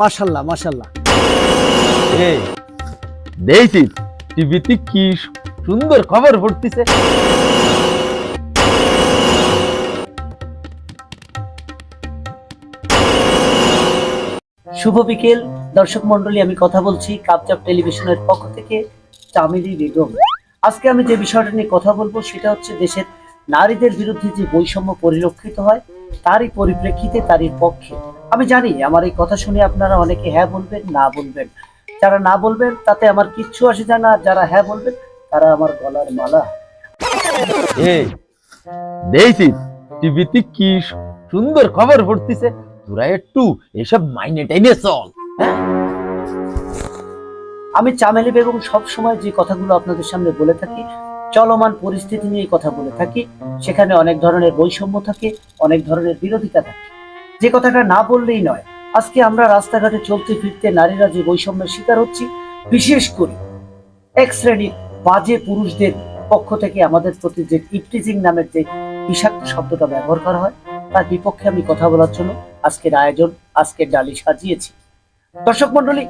মাশাল্লাহ মাশাল্লাহ। এই দেখছিস টিভিতে কি সুন্দর খবর পড়তেছে। শুভ বিকেল দর্শক মন্ডলী, আমি কথা বলছি কাপচাপ টেলিভিশনের পক্ষ থেকে চামেলি বেগম। আজকে আমি যে বিষয়টা নিয়ে কথা বলবো সেটা হচ্ছে দেশের নারীদের বিরুদ্ধে যে বৈষম্য পরিলক্ষিত হয় তারই পরিপ্রেক্ষিতে, তারই পক্ষে। আমি জানি আমার এই কথা শুনে আপনারা অনেকে হ্যাঁ বলবেন, না বলবেন। যারা না বলবেন তাতে আমার কিচ্ছু আসে যায় না, আর যারা হ্যাঁ বলবেন তারা আমার গলার মালা। এই দেখছিস টিভিতে কি সুন্দর খবর পড়তেছে। তোরা একটু এসব মাইনে টাইনে চল। আমি চামেলি বেগম সব সময় যে কথাগুলো আপনাদের সামনে বলে থাকি, চলমান পরিস্থিতি নিয়ে কথা বলে থাকি। সেখানে অনেক ধরনের বৈষম্য থাকে, অনেক ধরনের বিরোধিতা থাকে। যে কথাটা না বললেই নয়। আজকে আমরা রাস্তাঘাটে চলতে ফিরতে নারীরা যে বৈষম্যের শিকার হচ্ছি, বিশেষ করে এক শ্রেণীর বাজে পুরুষদের পক্ষ থেকে আমাদের প্রতি যে ইপটিজিং নামের যে বিষাক্ত শব্দটা ব্যবহার করা হয়, তার বিপক্ষে আমি কথা বলার জন্য আজকের আয়োজন, আজকের ডালি সাজিয়েছি। দর্শক মন্ডলী,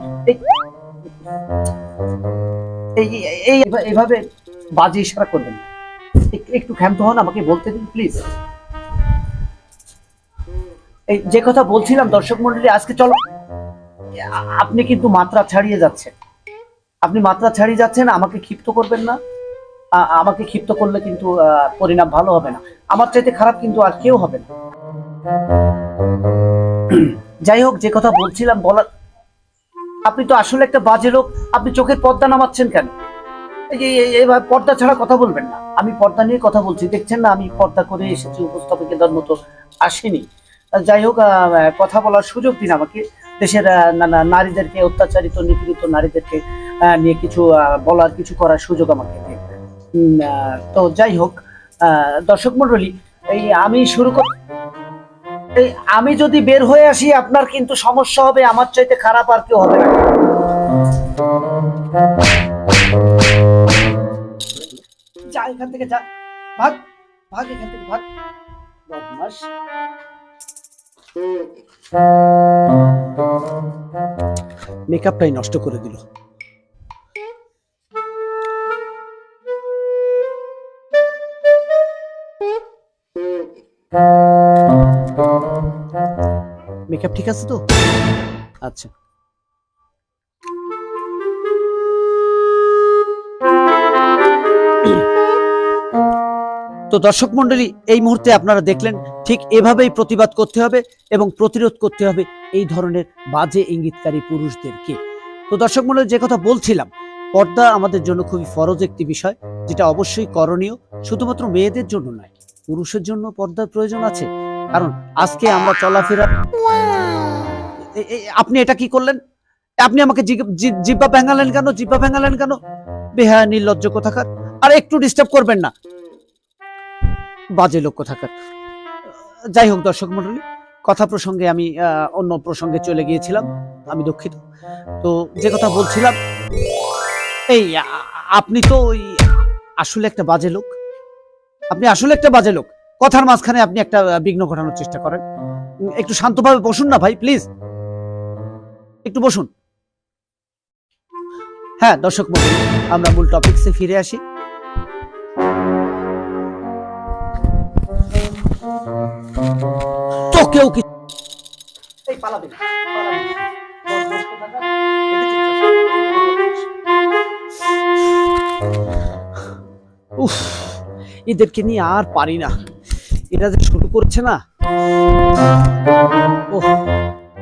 এইভাবে বাজে ইশারা করবেন না। একটু ক্ষান্ত হন, আমাকে বলতে দিন প্লিজ। এই যে কথা বলছিলাম দর্শক মন্ডলী, আজকে চলো, আপনি কিন্তু মাত্রা ছাড়িয়ে যাচ্ছেন। আপনি মাত্রা ছাড়িয়ে যাচ্ছেন, আমাকে ক্ষিপ্ত করবেন না। আমাকে ক্ষিপ্ত করলে কিন্তু পরিণাম ভালো হবে না। আমার চাইতে খারাপ কিন্তু আর কেউ হবে না। যাই হোক, যে কথা বলছিলাম বলার, আপনি তো আসলে একটা বাজে লোক। আপনি চোখের পর্দা নামাচ্ছেন কেন? এবার পর্দা ছাড়া কথা বলবেন না। আমি পর্দা নিয়ে কথা বলছি, দেখছেন না আমি পর্দা করে এসেছি, উপস্থাপকের মতো আসিনি। যাই হোক, কথা বলার সুযোগ দিন আমাকে। দেশের নারীদেরকে, অত্যাচারিত নিপীড়িত নারীদেরকে নিয়ে কিছু বলার, কিছু করার সুযোগ আমাকে দিন। তো যাই হোক দর্শক মন্ডলী, এই আমি শুরু কর, এই আমি যদি বের হয়ে আসি আপনার কিন্তু সমস্যা হবে। আমার চাইতে খারাপ আর কেউ হবে না। যা এখান থেকে, যা, ভাগ ভাগ এখান থেকে, ভাগ বদমাশ। মেকআপটাই নষ্ট করে দিল। মেকআপ ঠিক আছে তো? আচ্ছা, তো দর্শক মন্ডলী, এই মুহূর্তে আপনারা দেখলেন ঠিক এভাবেই প্রতিবাদ করতে হবে এবং প্রতিরোধ করতে হবে এই ধরনের বাজে ইঙ্গিতকারী পুরুষদেরকে। তো দর্শক মন্ডলী, যে কথা বলছিলাম, পর্দা আমাদের জন্য খুবই ফরজ একটি বিষয়, যেটা অবশ্যই করণীয়। শুধুমাত্র মেয়েদের জন্য নয়, পুরুষের জন্য পর্দার প্রয়োজন আছে। কারণ আজকে আমরা চলাফেরা, আপনি এটা কি করলেন? আপনি আমাকে জিব্বা ভেঙালেন কেন? জিব্বা ভেঙালেন কেন? বেহায়া নির্লজ্জ কোথাকার। আর একটু ডিস্টার্ব করবেন না, বাজে লোক কোথাকার। যাই হোক দর্শক মন্ডলী, কথা প্রসঙ্গে আমি অন্য প্রসঙ্গে চলে গিয়েছিলাম, আমি দুঃখিত। তো যে কথা বলছিলাম, এই আপনি তো আসলে একটা বাজে লোক। আপনি আসলে একটা বাজে লোক। কথার মাঝখানে আপনি একটা বিঘ্ন ঘটানোর চেষ্টা করেন। একটু শান্তভাবে বসুন না ভাই, প্লিজ একটু বসুন। হ্যাঁ দর্শক মন্ডলী, আমরা মূল টপিকসে ফিরে আসি। তো কেউ কি পালাবে না, উফ, এদেরকে নিয়ে আর পারি না। এরা যে শুরু করছে না। ও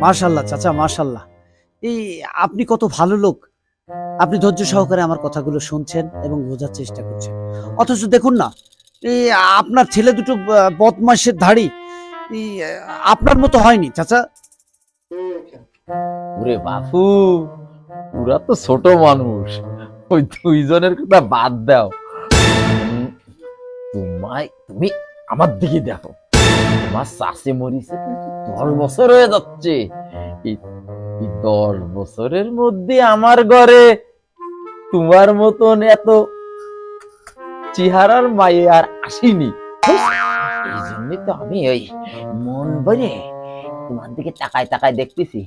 মাশাআল্লাহ চাচা, মাশাআল্লাহ। এই আপনি কত ভালো লোক। আপনি ধৈর্য সহকারে আমার কথাগুলো শুনছেন এবং বোঝার চেষ্টা করছেন। অথচ দেখুন না, এই আপনার ছেলে দুটো বদমাশের ধাড়ি আপনার মতো হয়নি চাচা। ওরে বাপু, ওরা তো ছোট মানুষ, ওই দুইজনের কথা বাদ দাও। তুমি আমার দিকে দেখো, আমার চাষে মরিছে কিন্তু 10 বছর হয়ে যাচ্ছে। এই 10 বছরের মধ্যে আমার ঘরে তোমার মতন এত চেহারার মায়ে আর আসেনি। এই জন্যই তো আমি ওই মন ভরে তোমার দিকে তাকায় তাকায় দেখতেছি।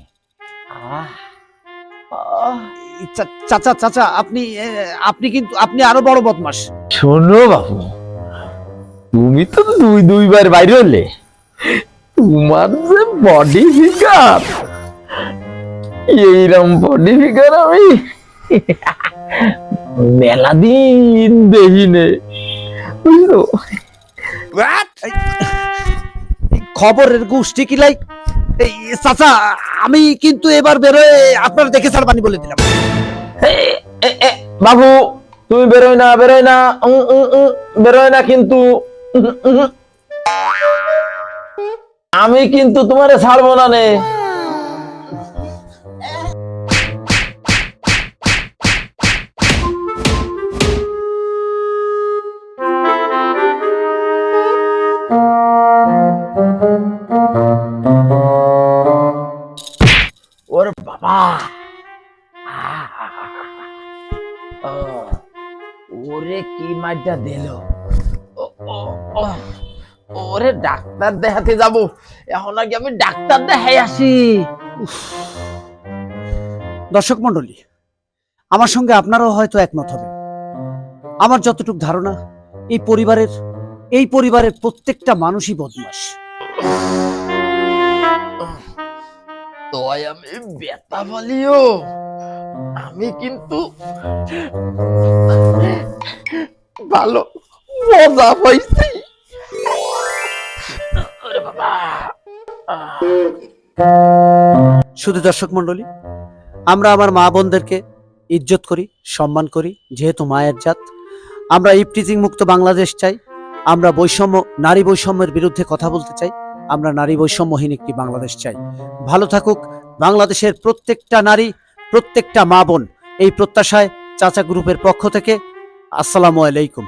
আহ, আহ। চাচা চাচা আপনি কিন্তু আপনি আরো বড় বদমাশ। শোনো বাবু, তুমি তো দুইবার বাইরে হলে, তোমার যে বডি ফিগার, এইরকম বডি ফিগার আমি মেলা দিন দেখিনি, বুঝলো? খবরের গোষ্ঠী কি লাই। এই চাচা, আমি কিন্তু এবার বেরোয় আপনার দেখে ছাড়বানি বলে দিলাম। বাবু, তুমি বেরোয় না, বেরোয় না, বেরোয় না কিন্তু। আমি কিন্তু তোমারে ছাড়বো না নে। ওরে বাবা, ওরে কি মাইটা দিল। ওরে ডাক্তার দেখাতে যাব, এখন আগে আমি ডাক্তার দেখাই আসি। দর্শক মন্ডলী, আমার সঙ্গে আপনারাও হয়তো একমত হবে। আমার যতটুকু ধারণা, এই পরিবারের প্রত্যেকটা মানুষই বদমাশ। তোই আমি বেতা বলিও, আমি কিন্তু ভালো মজা পাইছি। ওরে বাবা। শুধু দর্শক মন্ডলী, আমরা আমার মা বোনদেরকে ইজ্জত করি, সম্মান করি, যেহেতু মায়ের জাত। আমরা ইপটিজিং মুক্ত বাংলাদেশ চাই। আমরা নারী বৈষম্যের বিরুদ্ধে কথা বলতে চাই। আমরা নারী বৈষম্যহীন একটি বাংলাদেশ চাই। ভালো থাকুক বাংলাদেশের প্রত্যেকটা নারী, প্রত্যেকটা মা বোন। এই প্রত্যাশায় চাচা গ্রুপের পক্ষ থেকে আসসালামু আলাইকুম।